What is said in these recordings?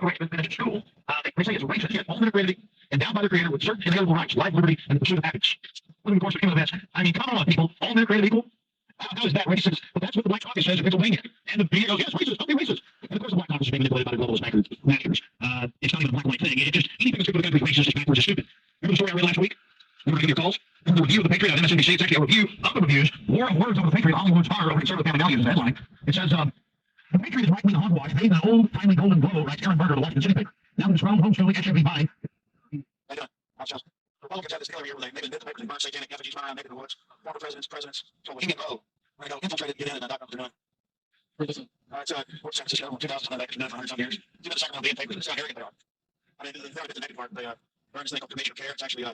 preparation finished school, they say it's racist, yet ultimate creativity, endowed by the creator with certain inalienable rights, life, liberty, and the pursuit of happiness. Living course of human events. I mean, come on, people. All men are created equal. How is that racist? But that's what the Black Caucus says in Pennsylvania. And the media goes, yes, racist, don't be racist. And of course, the Black Caucus is being manipulated by the globalist masters. It's not even a black and white thing. It just, anything that's good for the country is racist, it's backwards, it's stupid. Remember the story I read last week? Remember I gave you calls? In the review of the Patriot on MSNBC, it's actually a review of the reviews. War of words over the Patriot, Hollywood's power over conservative family values is the headline. It says, the Patriot is right-wing hogwash, made an old, timely golden glow, writes Aaron Berger, the Washington City paper. Now that it's grown, homeschooling, SUV buying. Republicans have this deal every year where they make the papers and burn satanic effigies around naked in the woods. Former presidents. So when you get low, we're going to infiltrate it, get in, and not know what they're doing. It's San Francisco, 2000, they've been doing for 100 some years. Even the Sacramento Bee papers, it's not hearing they are. I mean, the negative part, they burn this thing called cremation care. It's actually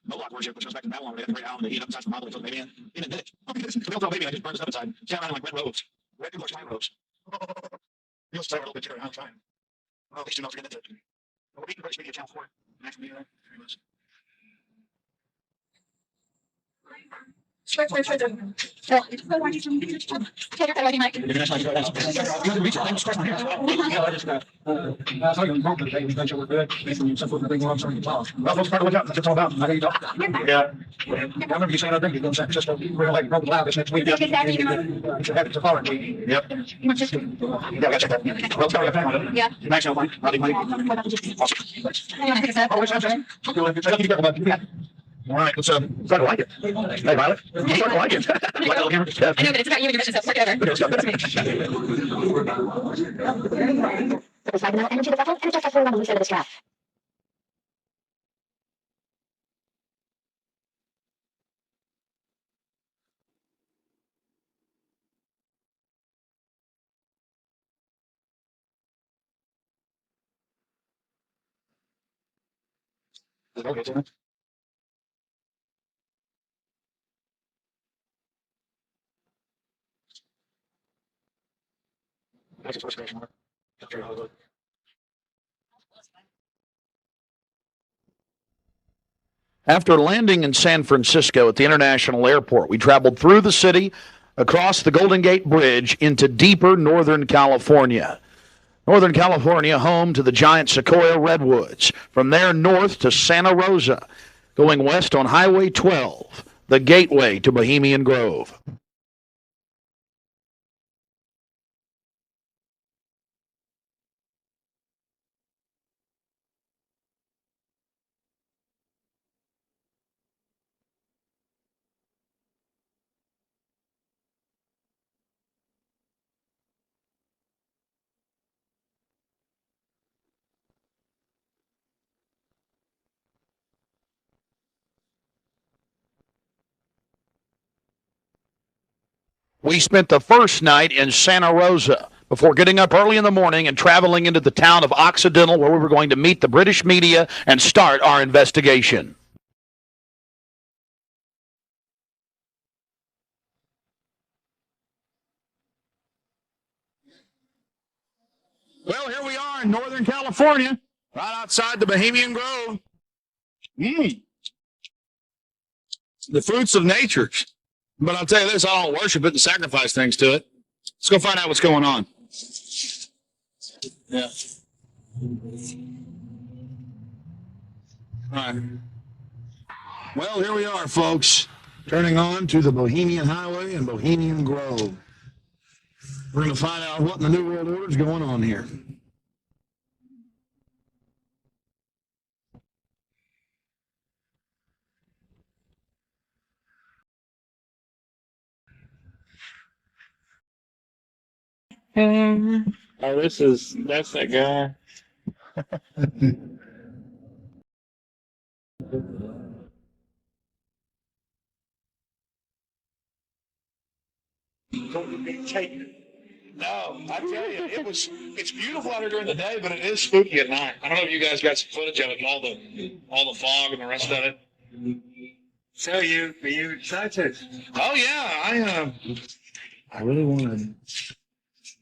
Moloch worship, which goes back to Babylon, where they had the great owl and they eat up inside from Babylon, they throw the baby in. He didn't did it. The old baby, I just burned this up inside. Stand around in like red robes. Red people are white robes. You'll say a little bit here, I'm trying. Well, at least you know what you're getting into. We'll be in British Media Channel 4. Next media there. Very much. Sure. So, I want you to take it already, Mike. You're actually that's all about. Yeah. I remember you saying I think you're going to San Francisco. We're going to like broken loud this next week. You should have it to follow. Yep. Yeah, I got check that. Well, tell you a yeah. Max, no money. I'll leave money. Awesome. Oh, what's that? All right, let's try to like it. Hey, Violet, let's try to like it. I know, but it's about you and your mission, so work it over. It's like no energy to battle, and just a full revolution of the strap. Okay, After landing in San Francisco at the International Airport, we traveled through the city, across the Golden Gate Bridge, into deeper Northern California. Northern California, home to the giant Sequoia redwoods. From there north to Santa Rosa, going west on Highway 12, the gateway to Bohemian Grove. We spent the first night in Santa Rosa before getting up early in the morning and traveling into the town of Occidental, where we were going to meet the British media and start our investigation. Well, here we are in Northern California, right outside the Bohemian Grove. The fruits of nature. But I'll tell you this, I don't worship it and sacrifice things to it. Let's go find out what's going on. Yeah. All right. Well, here we are, folks, turning on to the Bohemian Highway and Bohemian Grove. We're going to find out what in the New World Order is going on here. Oh, that's that guy. No, I tell you, it's beautiful out here during the day, but it is spooky at night. I don't know if you guys got some footage of it and all the fog and the rest of it. So are you excited? Oh yeah, I really want to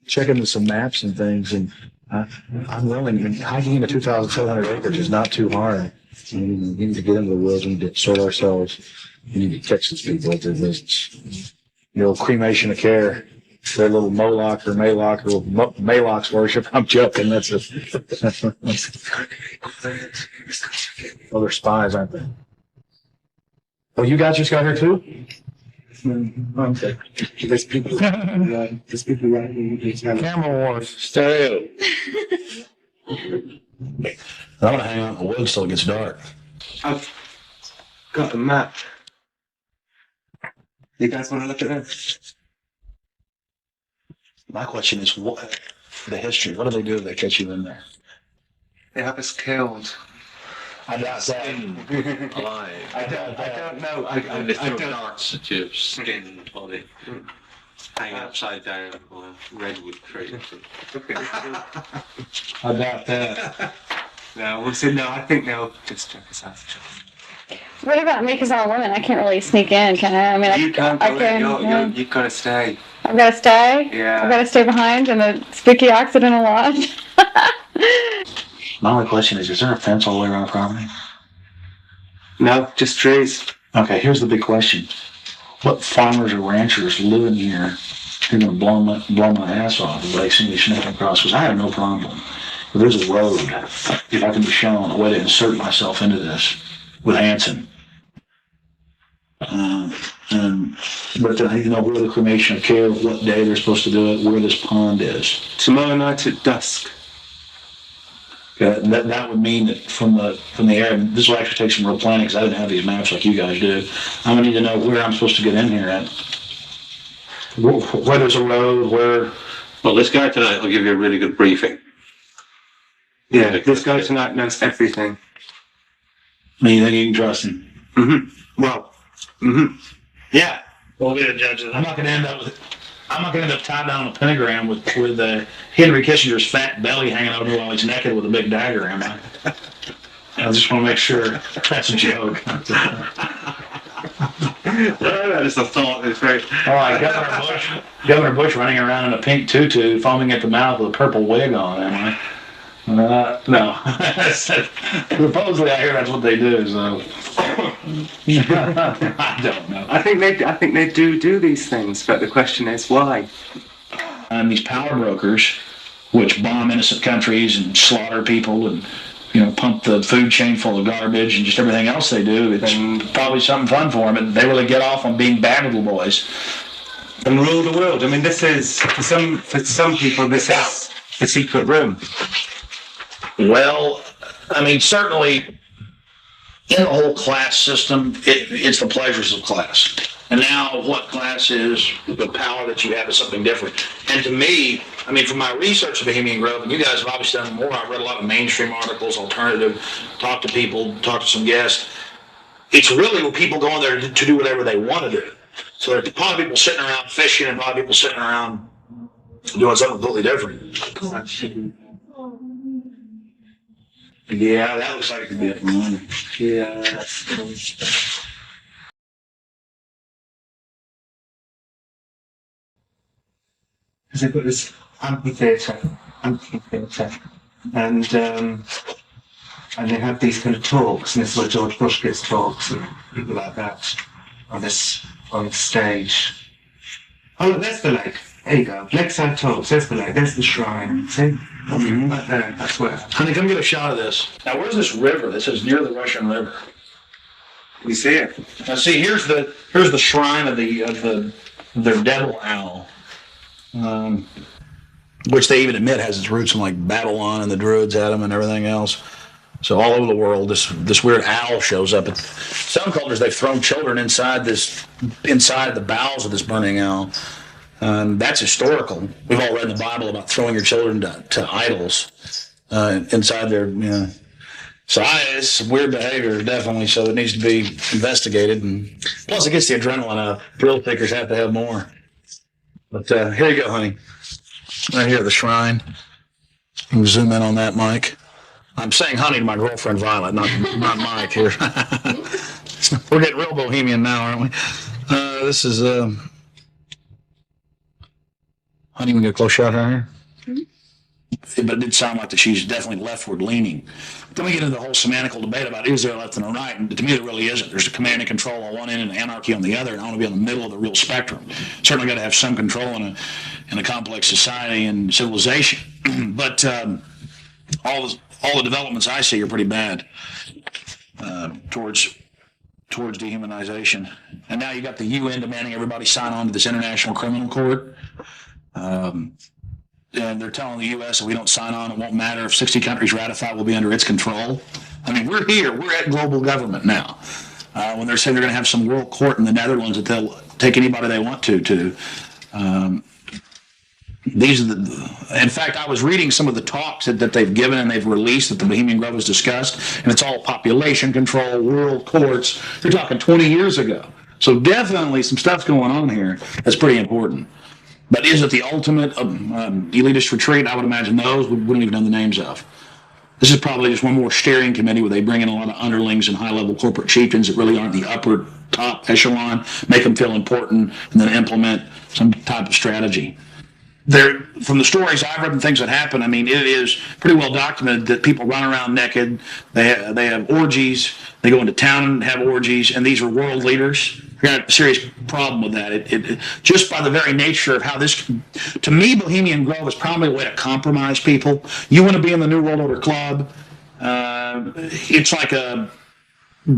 check into some maps and things, and I'm willing. Hiking into 2,700 acres is not too hard. We need to get into the woods and sort ourselves. We need to catch these people. It's the old cremation of care. their little Moloch or Maloch or Maloch's worship. I'm joking. That's oh, they're spies, aren't they? Oh, you guys just got here too? Okay. There's people Camera wars. stereo. I'm gonna hang out in the woods till it gets dark. I've got a map. You guys want to look at that? My question is, what the history? What do they do if they catch you in there? They have us killed. I'm not saying Alive. I don't know. I don't. Darts at your skin body. Hang upside down on a redwood tree. I doubt that. No, we'll see. No, I think they'll just check us out. What about me? Because I'm a woman, I can't really sneak in, can I? I mean, You can't I go can. in. You've got to stay. I've got to stay. Yeah. I've got to stay behind in the spooky Occidental lodge. My only question is there a fence all the way around the property? No, just trees. Okay, here's the big question. What farmers or ranchers living here are going to blow my ass off if they see me sneaking across? Because I have no problem. If there's a road, if I can be shown a way to insert myself into this with Hanson. But you know where the cremation of care, what day they're supposed to do it, where this pond is. Tomorrow night at dusk. Okay, that would mean that from the air, this will actually take some real planning because I didn't have these maps like you guys do. I'm gonna need to know where I'm supposed to get in here at. Where there's a road, where. Well, this guy tonight will give you a really good briefing. Yeah, this guy tonight knows everything. I mean, you think you can trust him? Mm-hmm. Well, mm-hmm. Yeah. We'll be the judges. I'm not gonna end up tied down on a pentagram with Henry Kissinger's fat belly hanging over while he's naked with a big dagger, am I? I just want to make sure that's a joke. That is the thought. It's very. All right, Governor Bush running around in a pink tutu, foaming at the mouth with a purple wig on, am I? No. Supposedly, I hear that's what they do. So I don't know. I think they do these things, but the question is why. And these power brokers, which bomb innocent countries and slaughter people and pump the food chain full of garbage and just everything else they do, it's probably something fun for them, and they really get off on being bad little boys and rule the world. I mean, this is for some people. This is the secret room. Well, I mean, certainly in the whole class system, it's the pleasures of class. And now what class is, the power that you have is something different. And to me, I mean, from my research of Bohemian Grove, and you guys have obviously done more, I've read a lot of mainstream articles, alternative, talked to people, talked to some guests. It's really when people go in there to do whatever they want to do. So there's a lot of people sitting around fishing and a lot of people sitting around doing something completely different. Yeah, that looks like it could be a fun. Yeah. Because they've got this amphitheatre, and they have these kind of talks, and this is where George Bush gives talks and people like that on the stage. Oh, look, there's the lake. There you go. Lakeside talks. There's the lake. There's the shrine. See? Right there. That's where. Honey, come get a shot of this. Now, where's this river? This is near the Russian River. We see it. Now, see, here's the shrine of their devil owl, which they even admit has its roots in like Babylon and the Druids had them and everything else. So all over the world, this weird owl shows up. Some cultures they've thrown children inside the bowels of this burning owl. That's historical. We've all read in the Bible about throwing your children to idols inside their. So it's weird behavior, definitely. So it needs to be investigated, and plus it gets the adrenaline up. Thrill seekers have to have more. But here you go, honey. Right here, the shrine. You can zoom in on that, Mike. I'm saying honey to my girlfriend Violet, not Mike here. We're getting real bohemian now, aren't we? This is honey. We get a close shot right here. but it did sound like that she's definitely leftward leaning. Then we get into the whole semantical debate about is there a left and a right, and to me there really isn't. There's a command and control on one end and anarchy on the other, and I want to be on the middle of the real spectrum. Certainly got to have some control in a complex society and civilization, but all the developments I see are pretty bad towards dehumanization. And now you got the UN demanding everybody sign on to this International Criminal Court. And they're telling the U.S. if we don't sign on, it won't matter. If 60 countries ratify, we'll be under its control. I mean, we're here. We're at global government now. When they're saying they're going to have some world court in the Netherlands that they'll take anybody they want to. These are in fact, I was reading some of the talks that they've given and they've released that the Bohemian Grove has discussed, and it's all population control, world courts. They're talking 20 years ago. So definitely some stuff's going on here that's pretty important. But is it the ultimate elitist retreat? I would imagine those we wouldn't even know the names of. This is probably just one more steering committee where they bring in a lot of underlings and high-level corporate chieftains that really aren't the upper top echelon, make them feel important, and then implement some type of strategy. From the stories I've read and things that happen, I mean, it is pretty well documented that people run around naked. They have orgies. They go into town and have orgies, and these are world leaders. We got a serious problem with that. It just by the very nature of how this, to me, Bohemian Grove is probably a way to compromise people. You want to be in the New World Order Club. It's like a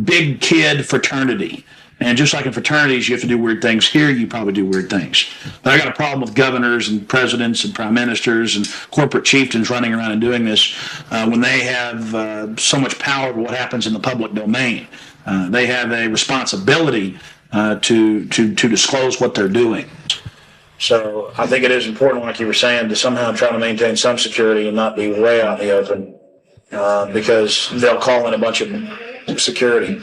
big kid fraternity. And just like in fraternities, you have to do weird things. Here, you probably do weird things. But I got a problem with governors and presidents and prime ministers and corporate chieftains running around and doing this when they have so much power over what happens in the public domain. They have a responsibility to disclose what they're doing. So I think it is important, like you were saying, to somehow try to maintain some security and not be way out in the open because they'll call in a bunch of security.